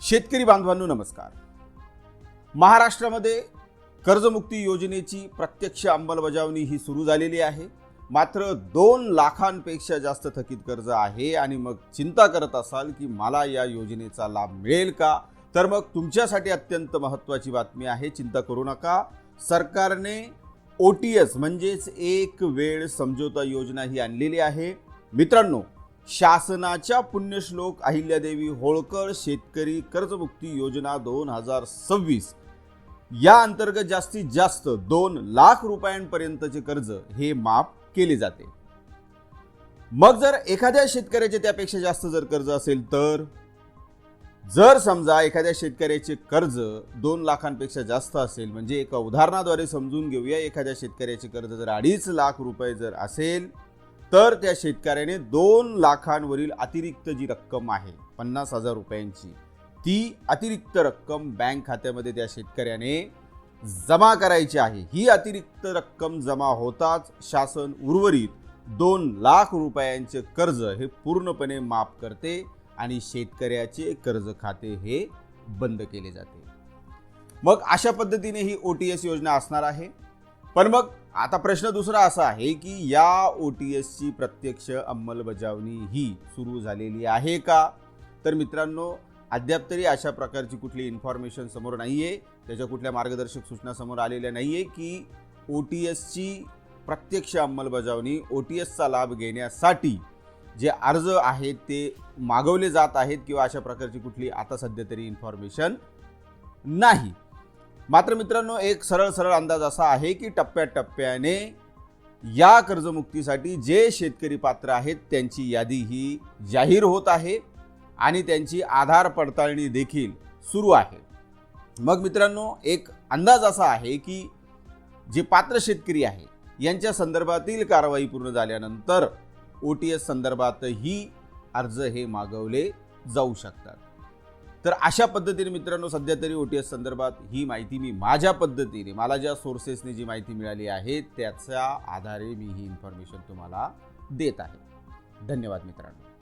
शेतकरी बांधवांनो नमस्कार। महाराष्ट्रामध्ये कर्जमुक्ती योजनेची प्रत्यक्ष अंमलबजावणी ही सुरू झालेली आहे। मात्र 2 लाखांपेक्षा जास्त थकीत कर्ज आहे आणि मग चिंता करत असाल की मला या योजनेचा लाभ मिळेल का, तर मग तुमच्यासाठी अत्यंत महत्त्वाची बातमी आहे। चिंता करू नका। सरकारने OTS म्हणजेच एक वेळ समझोता योजना ही आणलेली आहे। मित्रांनो, शासनाच्या पुण्यश्लोक अहिल्यादेवी होळकर शेतकरी कर्जमुक्ती योजना 2026 या अंतर्गत जास्तीत जास्त 2 लाख रुपयांपर्यंतचे कर्ज हे माफ केले जाते। मग जर एखाद्या शेतकऱ्याचे त्यापेक्षा जास्त जर कर्ज असेल तर जर समजा एखाद्या शेतकऱ्याचे कर्ज 2 लाखांपेक्षा जास्त असेल, म्हणजे एका उदाहरणाद्वारे समजून घेऊया। एखाद्या शेतकऱ्याचे कर्ज जर 2.5 लाख रुपये जर असेल तर त्या शेतकऱ्याने 2 लाखांवरील अतिरिक्त जी रक्कम आहे 50,000 रुपयांची, ती अतिरिक्त रक्कम बँक खात्यामध्ये त्या शेतकऱ्याने जमा करायची आहे। ही अतिरिक्त रक्कम जमा होताच शासन उर्वरित 2 लाख रुपयांचे कर्ज हे पूर्णपणे माफ करते आणि शेतकऱ्याचे कर्ज खाते हे बंद केले जाते। मग अशा पद्धतीने ही OTS योजना असणार आहे। पण मग आता प्रश्न दुसरा असा आहे की या OTS ची प्रत्यक्ष अंमलबजावणी ही सुरू झालेली आहे का? तर मित्रांनो, अद्याप तरी अशा प्रकारची कुठली इन्फॉर्मेशन समोर नाहीये, त्याच्या कुठल्या मार्गदर्शक सूचना समोर आलेल्या नाहीये की OTS ची प्रत्यक्ष अंमलबजावणी, OTS चा लाभ घेण्यासाठी जे अर्ज आहेत ते मागवले जात आहेत किंवा अशा प्रकारची कुठली आता सध्या तरी इन्फॉर्मेशन नाही। मात्र मित्रांनो, एक सरळ अंदाज असा आहे की टप्प्याटप्प्याने या कर्जमुक्तीसाठी जे शेतकरी पात्र आहेत त्यांची यादी ही जाहीर होत आहे आणि त्यांची आधार पडताळणी देखील सुरू आहे। मग मित्रांनो, एक अंदाज असा आहे की जे पात्र शेतकरी आहे यांच्या संदर्भातील कारवाई पूर्ण झाल्यानंतर OTS संदर्भातही अर्ज हे मागवले जाऊ शकतात। तर अशा पद्धतीने मित्रांनो, सध्या तरी OTS संदर्भात ही माहिती मी माझ्या पद्धतीने, मला ज्या सोर्सेसने जी माहिती मिळाली आहे त्याच्या आधारे मी ही इन्फॉर्मेशन तुम्हाला देत आहे। धन्यवाद मित्रांनो।